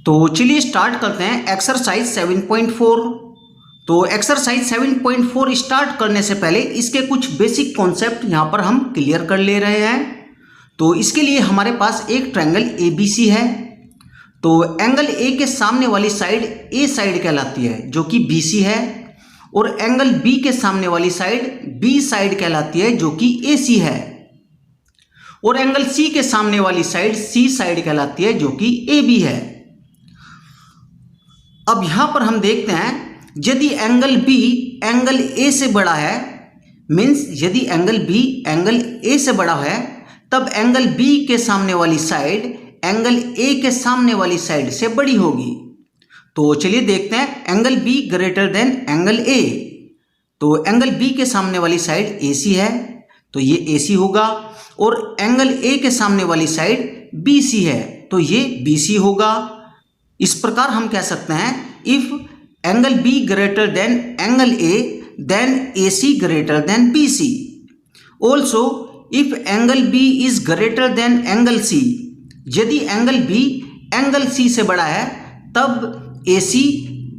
तो चलिए स्टार्ट करते हैं एक्सरसाइज 7.4। तो एक्सरसाइज 7.4 स्टार्ट करने से पहले इसके कुछ बेसिक कॉन्सेप्ट यहाँ पर हम क्लियर कर ले रहे हैं। तो इसके लिए हमारे पास एक ट्रायंगल ABC है। तो एंगल A के सामने वाली साइड A साइड कहलाती है जो कि BC है, और एंगल B के सामने वाली साइड B साइड कहलाती है जो कि AC है, और एंगल C के सामने वाली साइड C साइड कहलाती है जो कि AB है। अब यहां पर हम देखते हैं यदि एंगल B एंगल A से बड़ा है, मीन्स यदि एंगल B एंगल A से बड़ा है, तब एंगल B के सामने वाली साइड एंगल A के सामने वाली साइड से बड़ी होगी। तो चलिए देखते हैं angle B greater than angle A। तो एंगल B के सामने वाली साइड AC है तो ये AC होगा, और एंगल A के सामने वाली साइड BC है तो ये BC होगा। इस प्रकार हम कह सकते हैं if angle B greater than angle A then AC greater than BC। Also if angle B is greater than angle C, यदि एंगल B एंगल C से बड़ा है तब AC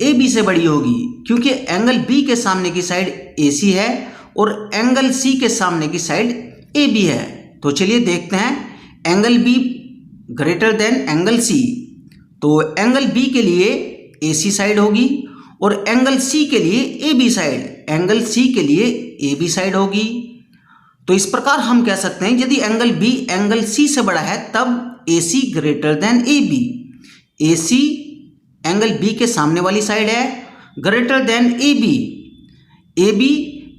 AB से बड़ी होगी, क्योंकि एंगल B के सामने की साइड AC है और एंगल C के सामने की साइड AB है। तो चलिए देखते हैं angle B greater than angle C। तो एंगल B के लिए AC साइड होगी और एंगल C के लिए AB साइड, एंगल C के लिए AB साइड होगी। तो इस प्रकार हम कह सकते हैं यदि एंगल B एंगल C से बड़ा है तब AC greater then AB। AC angle B के सामने वाली साइड है, greater than AB, AB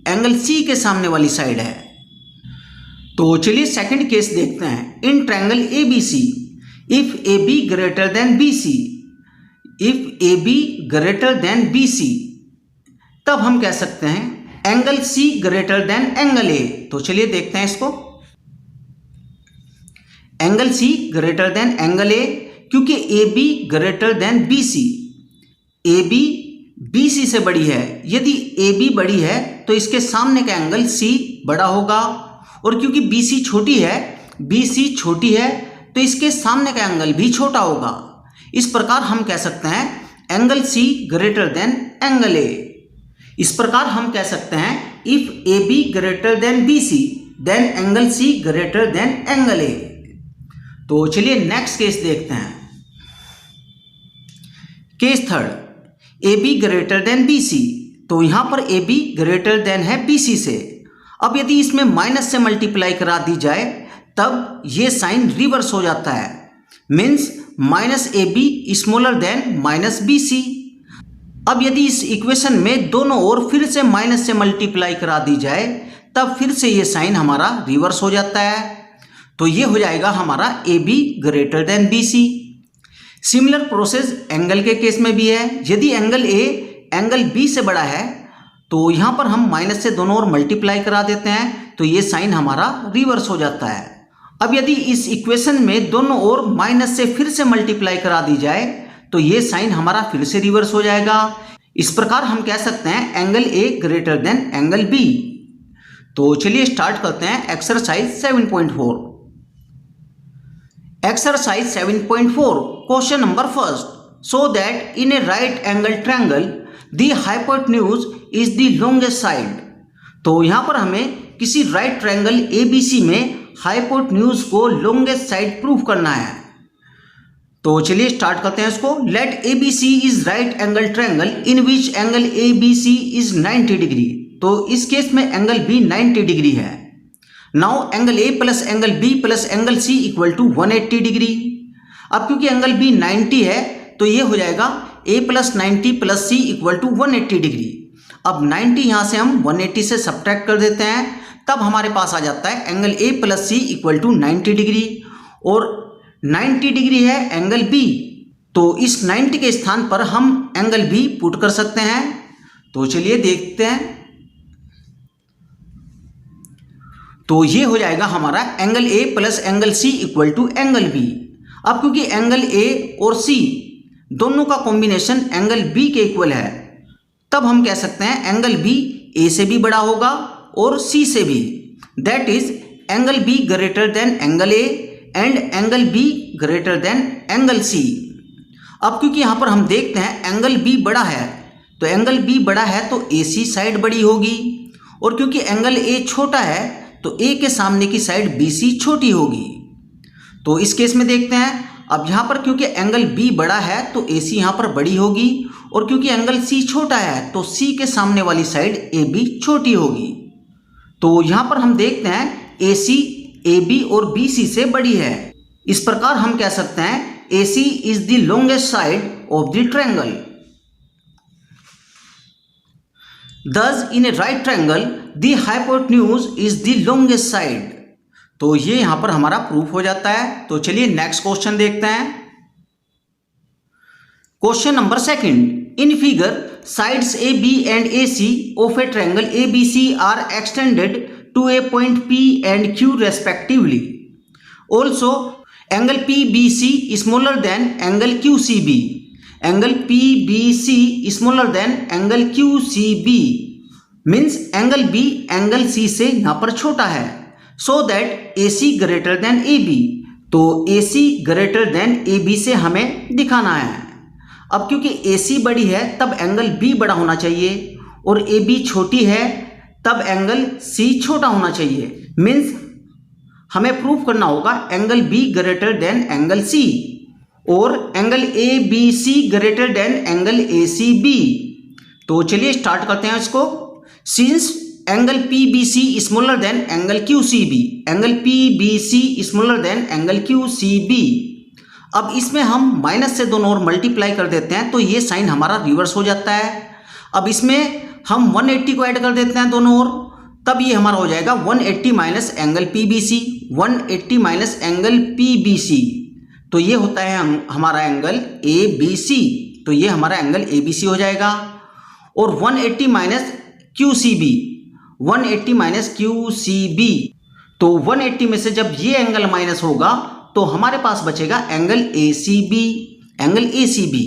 angle C के सामने वाली साइड है। तो चलिए सेकंड केस देखते हैं। In triangle ABC if AB greater than BC, if AB greater than BC, तब हम कह सकते हैं angle C greater than angle A। तो चलिए देखते हैं इसको। Angle C greater than angle A, क्योंकि AB greater than BC, AB BC से बड़ी है। यदि AB बड़ी है तो इसके सामने का एंगल C बड़ा होगा, और क्योंकि BC छोटी है, BC छोटी है तो इसके सामने का एंगल भी छोटा होगा। इस प्रकार हम कह सकते हैं angle C greater than angle A। इस प्रकार हम कह सकते हैं if AB greater than BC then angle C greater than angle A। तो चलिए नेक्स्ट केस देखते हैं। Case third, AB greater than BC। तो यहां पर AB ग्रेटर देन है BC से। अब यदि इसमें माइनस से मल्टीप्लाई करा दी जाए तब ये साइन रिवर्स हो जाता है, means minus AB smaller than minus BC। अब यदि इस इक्वेशन में दोनों ओर फिर से माइनस से मल्टीप्लाई करा दी जाए तब फिर से ये साइन हमारा रिवर्स हो जाता है। तो ये हो जाएगा हमारा AB greater than BC। Similar process angle के केस में भी है। यदि एंगल A एंगल B से बड़ा है तो यहाँ पर हम माइनस से दोनों ओर मल्टीप्लाई करा देते हैं तो ये साइन हमारा रिवर्स हो जाता है। अब यदि इस इक्वेशन में दोनों ओर माइनस से फिर से मल्टीप्लाई करा दी जाए तो ये साइन हमारा फिर से रिवर्स हो जाएगा। इस प्रकार हम कह सकते हैं angle A greater than angle B। तो चलिए स्टार्ट करते हैं exercise 7.4। Exercise 7.4 question number first, so that in a right angle triangle the hypotenuse is the longest side. तो यहां पर हमें किसी राइट ट्रायंगल ABC में हाइपोटेन्यूज को लॉन्गेस्ट साइड प्रूव करना है। तो चलिए स्टार्ट करते हैं इसको। Let ABC is right angle triangle in which angle ABC is 90 degree. तो इस केस में एंगल B 90 डिग्री है। Now angle A plus angle B plus angle C equal to 180 degree. अब क्योंकि एंगल B 90 है तो ये हो जाएगा A plus 90 plus C equal to 180 degree. अब 90 यहाँ से हम 180 से सब्ट्रैक्ट कर देते हैं, तब हमारे पास आ जाता है angle A plus C equal to 90 degree, और 90 डिग्री है एंगल B। तो इस 90 के स्थान पर हम एंगल B पुट कर सकते हैं। तो चलिए देखते हैं। तो ये हो जाएगा हमारा angle A plus angle C equal to angle B। अब क्योंकि एंगल A और C दोनों का कॉम्बिनेशन एंगल B के इक्वल है, तब हम कह सकते हैं एंगल B A से भी बड़ा होगा और C से भी। That is angle B greater than angle A and angle B greater than angle C। अब क्योंकि यहाँ पर हम देखते हैं एंगल बी बड़ा है, तो एंगल बी बड़ा है तो AC साइड बड़ी होगी, और क्योंकि एंगल A छोटा है तो A के सामने की साइड BC छोटी होगी। तो इस केस में देखते हैं, अब यहाँ पर क्योंकि एंगल B बड़ा है तो AC यहाँ पर बड़ी होगी, और क्योंकि एंगल C छोटा है तो C के सामने वाली साइड AB छोटी होगी। तो यहाँ पर हम देखते हैं AC AB और BC से बड़ी है। इस प्रकार हम कह सकते हैं AC is the longest side of the triangle. Thus, in a right triangle, the hypotenuse is the longest side. तो ये यहां पर हमारा प्रूफ हो जाता है। तो चलिए नेक्स्ट क्वेश्चन देखते हैं। Question number second, in figure sides AB and AC of a triangle ABC are extended to a point P and Q respectively. Also, angle PBC is smaller than angle QCB. Angle PBC is smaller than angle QCB means angle B angle C से यहाँ पर छोटा है, so that AC greater than AB. तो AC greater than AB से हमें दिखाना है। अब क्योंकि AC बड़ी है तब एंगल B बड़ा होना चाहिए, और AB छोटी है तब एंगल C छोटा होना चाहिए। मीन्स हमें प्रूफ करना होगा angle B greater than angle C और angle ABC greater than angle ACB। तो चलिए स्टार्ट करते हैं इसको। Since angle PBC smaller than angle QCB, angle PBC smaller than angle QCB। अब इसमें हम माइनस से दोनों ओर मल्टीप्लाई कर देते हैं तो ये साइन हमारा रिवर्स हो जाता है। अब इसमें हम 180 को ऐड कर देते हैं दोनों ओर, तब ये हमारा हो जाएगा 180 minus angle PBC, 180 minus angle PBC। तो ये होता है हमारा एंगल ABC, तो ये हमारा एंगल ABC हो जाएगा। और 180 माइनस QCB, 180 माइनस QCB, तो 180 में से जब ये एंगल माइनस होगा तो हमारे पास बचेगा एंगल ACB, एंगल ACB।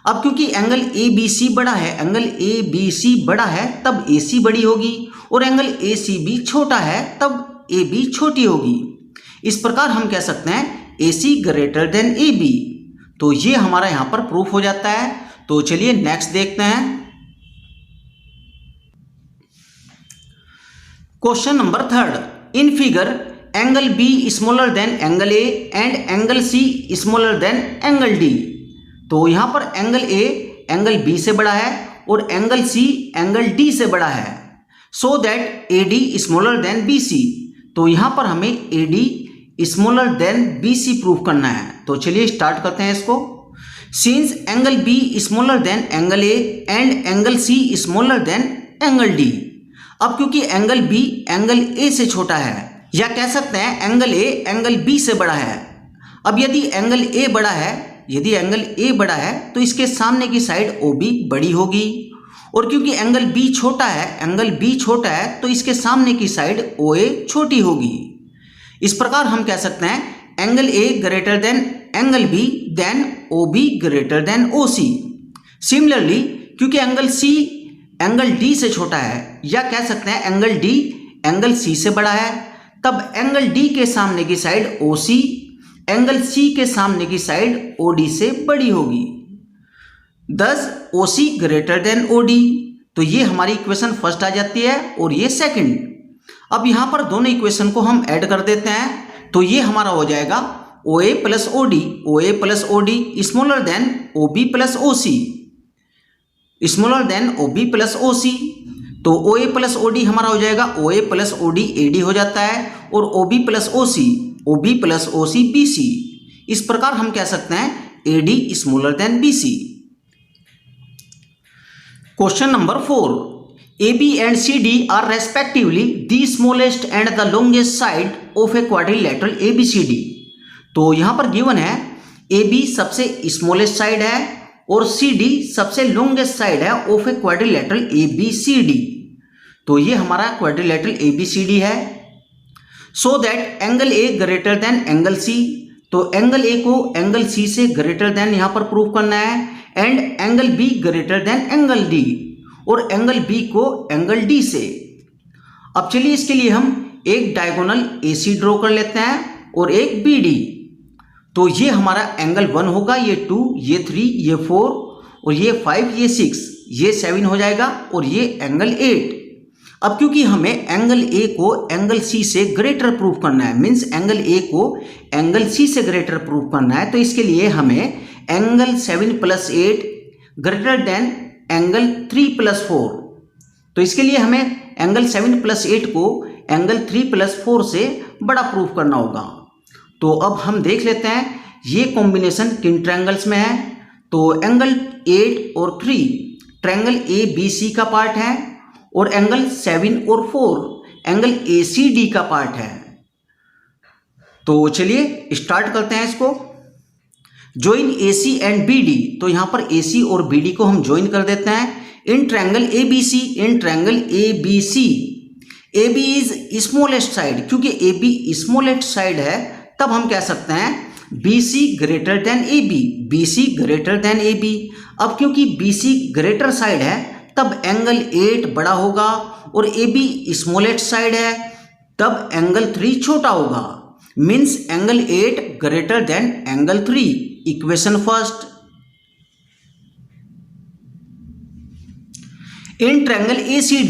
अब क्योंकि एंगल ABC बड़ा है, एंगल ABC बड़ा है तब AC बड़ी होगी, और एंगल ACB छोटा है तब AB छोटी होगी। इस प्रकार हम कह सकते हैं AC ग्रेटर देन AB। तो ये हमारा यहाँ पर प्रूफ हो जाता है। तो चलिए नेक्स्ट देखते हैं। Question number third, in figure angle B smaller than angle A and angle C smaller than angle D। तो यहाँ पर एंगल A एंगल B से बड़ा है और एंगल C एंगल D से बड़ा है, so that AD smaller than BC। तो यहाँ पर हमें AD smaller than BC proof करना है। तो चलिए स्टार्ट करते हैं इसको। Since angle B smaller than angle A and angle C smaller than angle D। अब क्योंकि एंगल B एंगल A से छोटा है, या कह सकते हैं एंगल A एंगल B से बड़ा है। अब यदि एंगल A बड़ा है, यदि एंगल A बड़ा है तो इसके सामने की साइड OB बड़ी होगी, और क्योंकि एंगल B छोटा है, एंगल B छोटा है तो इसके सामने की साइड OA छोटी होगी। इस प्रकार हम कह सकते हैं angle A greater than angle B then OB greater than OC। Similarly क्योंकि एंगल C एंगल D से छोटा है, या कह सकते हैं एंगल D एंगल C से बड़ा है, तब एंगल D के सामने की साइड OC एंगल C के सामने की साइड OD से बड़ी होगी। दस OC ग्रेटर देन OD। तो ये हमारी इक्वेशन फर्स्ट आ जाती है और ये सेकंड। अब यहाँ पर दोनों इक्वेशन को हम ऐड कर देते हैं, तो ये हमारा हो जाएगा OA plus OD, OA plus OD smaller than OB plus OC, smaller than OB plus OC। तो OA प्लस OD हमारा हो जाएगा OA प्लस OD AD हो जाता है, और OB plus OC OB plus OC BC। इस प्रकार हम कह सकते हैं AD smaller than BC। Question number 4, AB and CD are respectively the smallest and the longest side of a quadrilateral ABCD। तो यहाँ पर गिवन है AB सबसे स्मॉलेस्ट साइड है और CD सबसे लॉन्गेस्ट साइड है ऑफ ए क्वाड्रिलेटरल ABCD। तो ये हमारा क्वाड्रिलेटरल ABCD है। So that angle A greater than angle C। तो एंगल A को एंगल C से ग्रेटर देन यहाँ पर प्रूव करना है, and angle B greater than angle D, और एंगल B को एंगल D से। अब चलिए इसके लिए हम एक डायगोनल AC ड्रॉ कर लेते हैं और एक BD। तो ये हमारा एंगल 1 होगा, ये 2, ये 3, ये 4 और ये 5, ये 6, ये 7 हो जाएगा और ये एंगल 8। अब क्योंकि हमें एंगल ए को एंगल सी से ग्रेटर प्रूफ करना है, मीन्स एंगल ए को एंगल सी से ग्रेटर प्रूफ करना है, तो इसके लिए हमें एंगल 7 + 8 ग्रेटर देन एंगल 3 + 4। तो इसके लिए हमें एंगल 7 + 8 को एंगल 3 + 4 से बड़ा प्रूफ करना होगा। तो अब हम देख लेते हैं ये कॉम्बिनेशन किन ट्रायंगल्स में है। तो एंगल 8 और 3 ट्रायंगल ए बी सी का पार्ट है और एंगल 7 और 4 एंगल ए सी डी का पार्ट है। तो चलिए स्टार्ट करते हैं इसको। Join A C and B D, तो यहाँ पर ए सी और बी डी को हम ज्वाइन कर देते हैं in triangle A B C. In triangle A B C, A B is smallest side, क्योंकि ए बी स्मॉलेस्ट साइड है तब हम कह सकते हैं B C greater than A B, B C greater than A B. अब क्योंकि B C greater side है तब एंगल 8 बड़ा होगा और ए बी स्मॉलेस्ट साइड है तब एंगल 3 छोटा होगा, means angle 8 greater than angle 3। Equation first. In triangle A C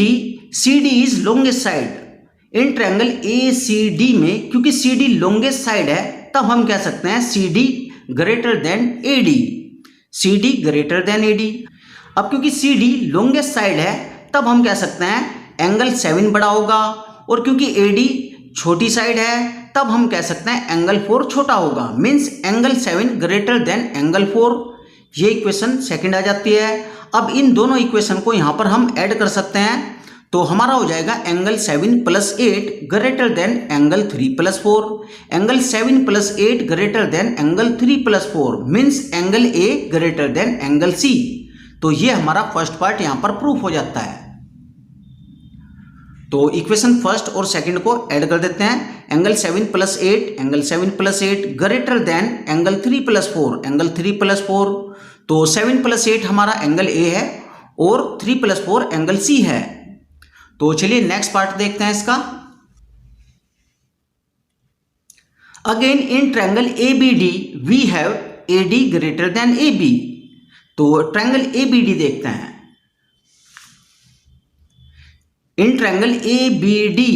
D is longest side. In triangle A C D में क्योंकि सी डी लॉन्गेस्ट साइड है तब हम कह सकते हैं C D greater than A D, C D greater than A D. अब क्योंकि सी डी लॉन्गेस्ट साइड है तब हम कह सकते हैं एंगल 7 बड़ा होगा और क्योंकि ए डी छोटी साइड है तब हम कह सकते हैं एंगल 4 छोटा होगा, means angle 7 greater than angle 4। ये इक्वेशन सेकंड आ जाती है। अब इन दोनों इक्वेशन को यहाँ पर हम ऐड कर सकते हैं, तो हमारा हो जाएगा angle 7 + 8 greater than angle 3 + 4। Angle 7 + 8 greater than angle 3 + 4 means angle A greater than angle C. तो ये हमारा फर्स्ट पार्ट यहाँ पर प्रूफ हो जाता है। तो इक्वेशन फर्स्ट और सेकंड को ऐड कर देते हैं। Angle 7 + 8, angle 7 + 8 greater than angle 3 + 4, angle 3 + 4। तो 7 + 8 हमारा एंगल ए है और 3 + 4 एंगल सी है। तो चलिए नेक्स्ट पार्ट देखते हैं इसका। Again in triangle A B D we have A D greater than A B. तो ट्रायंगल ए बी डी देखते हैं। In triangle A B D,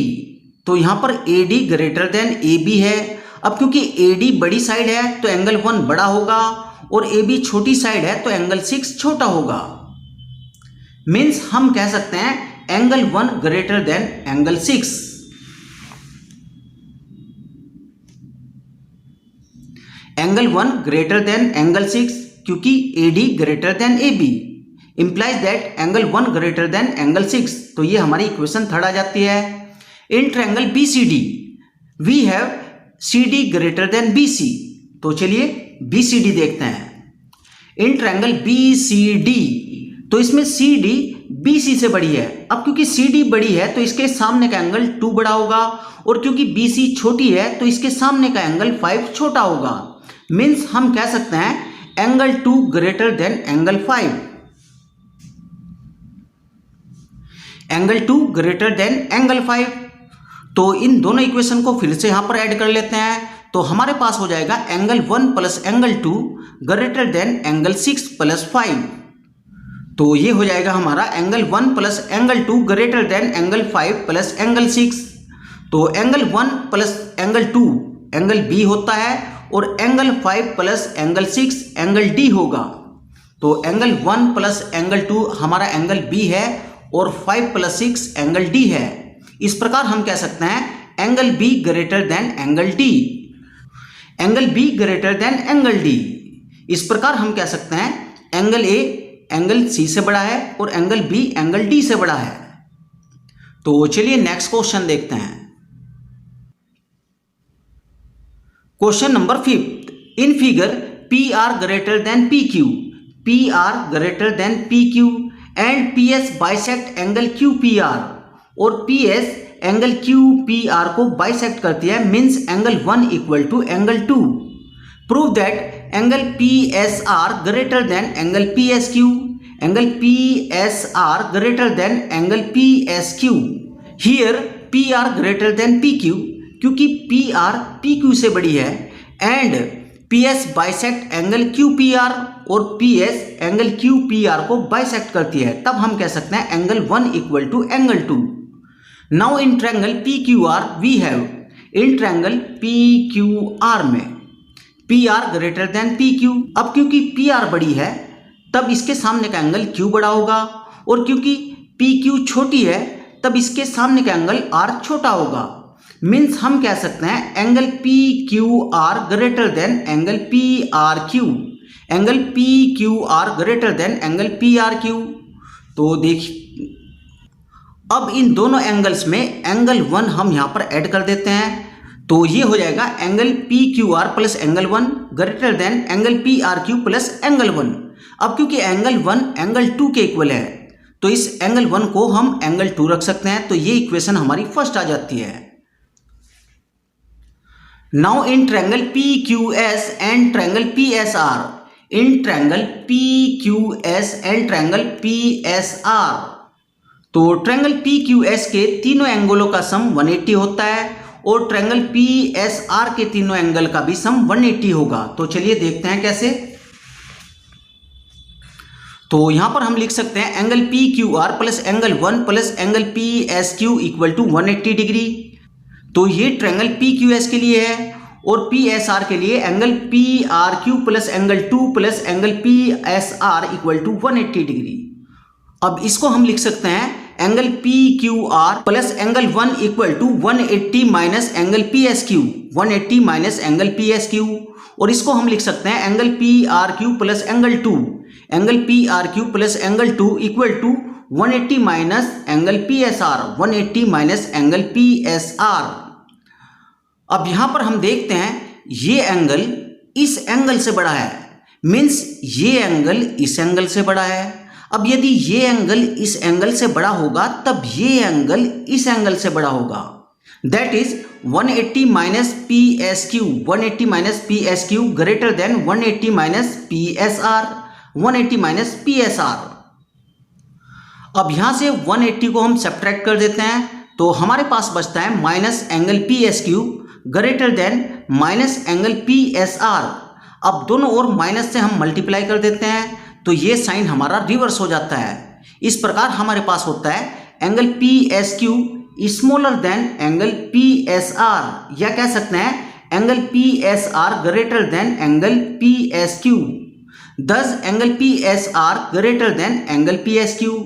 तो यहां पर A D greater than A B है। अब क्योंकि ए डी बड़ी साइड है तो एंगल 1 बड़ा होगा और ए बी छोटी साइड है तो एंगल 6 छोटा होगा, मीन्स हम कह सकते हैं angle 1 greater than angle 6। Angle 1 greater than angle 6 क्योंकि A D greater than A B implies that angle 1 greater than angle 6। तो ये हमारी इक्वेशन थर्ड आ जाती है। In triangle B C D we have C D greater than B C. तो चलिए B C D देखते हैं। In triangle B C D, तो इसमें सी डी बी सी से बड़ी है। अब क्योंकि सी डी बड़ी है तो इसके सामने का एंगल 2 बड़ा होगा और क्योंकि बी सी छोटी है तो इसके सामने का एंगल 5 छोटा होगा, मीन्स हम कह सकते हैं angle 2 greater than angle 5। Angle 2 greater than angle 5। तो इन दोनों इक्वेशन को फिर से यहां पर ऐड कर लेते हैं। तो हमारे पास हो जाएगा angle 1 + angle 2 greater than angle 6 + 5। तो ये हो जाएगा हमारा angle 1 + angle 2 greater than angle 5 + angle 6। तो एंगल 1 + एंगल 2 एंगल बी होता है और एंगल 5 + एंगल 6 एंगल डी होगा। तो एंगल 1 + एंगल 2 हमारा एंगल बी है और 5 + 6 एंगल डी है। इस प्रकार हम कह सकते हैं angle be greater than angle D, angle be greater than angle D. इस प्रकार हम कह सकते हैं एंगल ए एंगल सी से बड़ा है और एंगल बी एंगल डी से बड़ा है। तो चलिए नेक्स्ट क्वेश्चन देखते हैं। Question number 5। In figure P R greater than P Q, P R greater than P Q and P S bisect angle Q P R, और P S angle Q P R को bisect करती है, means angle 1 = angle 2। Prove that angle P S R greater than angle P S Q, angle P S R greater than angle P S Q. Here P R greater than P Q क्योंकि P R P Q से बड़ी है and PS bisect angle QPR और PS angle QPR को bisect करती है, तब हम कह सकते हैं angle 1 equal to angle 2। Now in triangle PQR we have, in triangle PQR में PR ग्रेटर देन PQ। अब क्योंकि PR बड़ी है तब इसके सामने का एंगल Q बड़ा होगा, और क्योंकि PQ छोटी है तब इसके सामने का एंगल R छोटा होगा। मीन्स हम कह सकते हैं angle PQR greater than angle PRQ, angle PQR greater than angle PRQ। तो देखिए अब इन दोनों एंगल्स में एंगल 1 हम यहाँ पर ऐड कर देते हैं, तो ये हो जाएगा angle PQR plus angle 1 greater than angle PRQ plus angle 1। अब क्योंकि एंगल 1 एंगल 2 के इक्वल है तो इस एंगल 1 को हम एंगल 2 रख सकते हैं, तो ये इक्वेशन हमारी फर्स्ट आ जाती है। Now in triangle PQS and triangle PSR, in triangle PQS and triangle PSR, तो ट्रायंगल PQS के तीनों एंगलों का सम 180 होता है और ट्रायंगल PSR के तीनों एंगल का भी सम 180 होगा। तो चलिए देखते हैं कैसे। तो यहां पर हम लिख सकते हैं angle PQR plus angle 1 plus angle PSQ equal to 180 degree. तो ये ट्रायंगल PQS के लिए है और PSR के लिए angle PRQ plus angle 2 plus angle PSR equal to 180 degree. अब इसको हम लिख सकते हैं angle PQR plus angle 1 equal to 180 minus angle PSQ, 180 minus angle PSQ, और इसको हम लिख सकते हैं angle PRQ plus angle 2, angle PRQ plus angle 2 equal to 180 minus angle PSR, 180 minus angle PSR। अब यहां पर हम देखते हैं ये एंगल इस एंगल से बड़ा है, मीन्स ये एंगल इस एंगल से बड़ा है। अब यदि ये एंगल इस एंगल से बड़ा होगा तब ये एंगल इस एंगल से बड़ा होगा, that is 180 minus PSQ, 180 minus PSQ greater than 180 minus PSR, 180 minus PSR। अब यहां से 180 को हम सब्ट्रैक्ट कर देते हैं तो हमारे पास बचता है minus angle PSQ greater than minus angle PSR। अब दोनों ओर माइनस से हम मल्टीप्लाई कर देते हैं तो ये साइन हमारा रिवर्स हो जाता है। इस प्रकार हमारे पास होता है angle PSQ smaller than angle PSR, या कह सकते हैं angle PSR greater than angle PSQ, thus angle PSR greater than angle PSQ।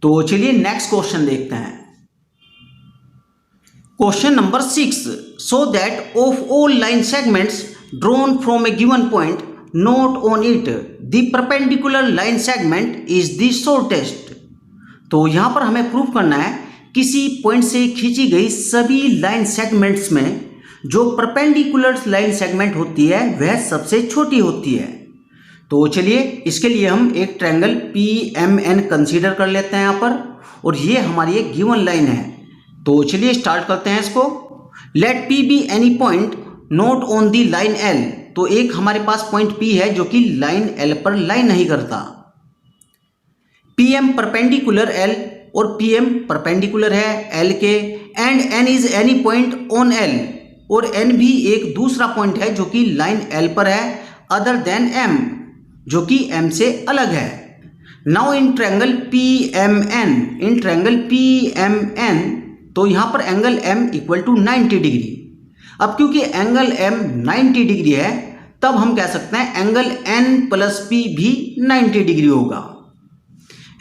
तो चलिए नेक्स्ट क्वेश्चन देखते हैं। Question number 6, so that of all line segments drawn from A given point not on it the perpendicular line segment is the shortest. तो यहां पर हमें prove करना है किसी पॉइंट से खींची गई सभी लाइन सेगमेंट्स में जो परपेंडिकुलर लाइन सेगमेंट होती है वह सबसे छोटी होती है। तो चलिए इसके लिए हम एक ट्रायंगल PMN कंसीडर कर लेते हैं यहाँ पर, और ये हमारी एक गिवन लाइन है। तो चलिए स्टार्ट करते हैं इसको। Let P be any point not on the line L। तो एक हमारे पास पॉइंट P है जो कि लाइन L पर लाइन नहीं करता। PM परपेंडिकुलर L और PM परपेंडिकुलर है L के, and N is any point on L, और N भी एक दूसरा पॉइंट है जो कि लाइन L पर है अदर देन M, जो कि M से अलग है। Now in triangle PMN, in triangle PMN, तो यहां पर angle M equal to 90 degree. अब क्योंकि एंगल M 90 डिग्री है तब हम कह सकते हैं एंगल N प्लस P भी 90 डिग्री होगा,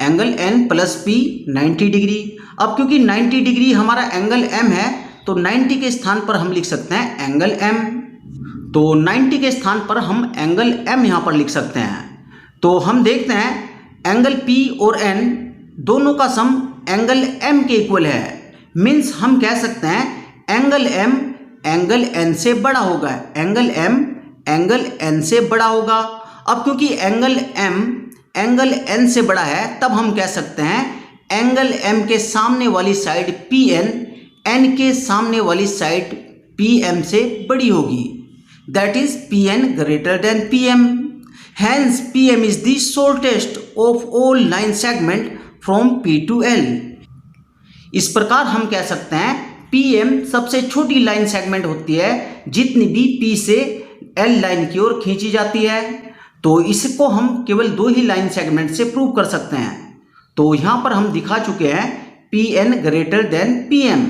angle N plus P 90 degree. अब क्योंकि 90 डिग्री हमारा एंगल M है तो 90 के स्थान पर हम लिख सकते हैं एंगल M, तो 90 के स्थान पर हम एंगल M यहाँ पर लिख सकते हैं। तो हम देखते हैं एंगल P और N दोनों का सम एंगल M के इक्वल है, मीन्स हम कह सकते हैं एंगल M एंगल N से बड़ा होगा, एंगल M एंगल N से बड़ा होगा। अब क्योंकि एंगल M एंगल N से बड़ा है तब हम कह सकते हैं एंगल M के सामने वाली साइड PN N के सामने वाली साइड PM से बड़ी होगी, that is PN greater than PM, hence PM is the shortest of all line segment from P to L। इस प्रकार हम कह सकते हैं PM सबसे छोटी लाइन सेगमेंट होती है जितनी भी P से एल लाइन की ओर खींची जाती है। तो इसको हम केवल 2 ही लाइन सेगमेंट से प्रूव कर सकते हैं। तो यहाँ पर हम दिखा चुके हैं P N greater than P M.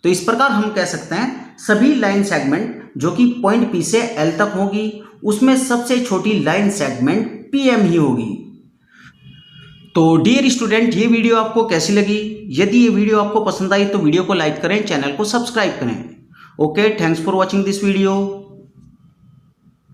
तो इस प्रकार हम कह सकते हैं सभी लाइन सेगमेंट जो कि पॉइंट पी से एल तक होगी उसमें सबसे छोटी लाइन सेगमेंट पी एम ही होगी। तो डियर स्टूडेंट, ये वीडियो आपको कैसी लगी? यदि ये वीडियो आपको पसंद आई तो वीडियो को लाइक करें, चैनल को सब्सक्राइब करें। Okay, thanks for watching this video.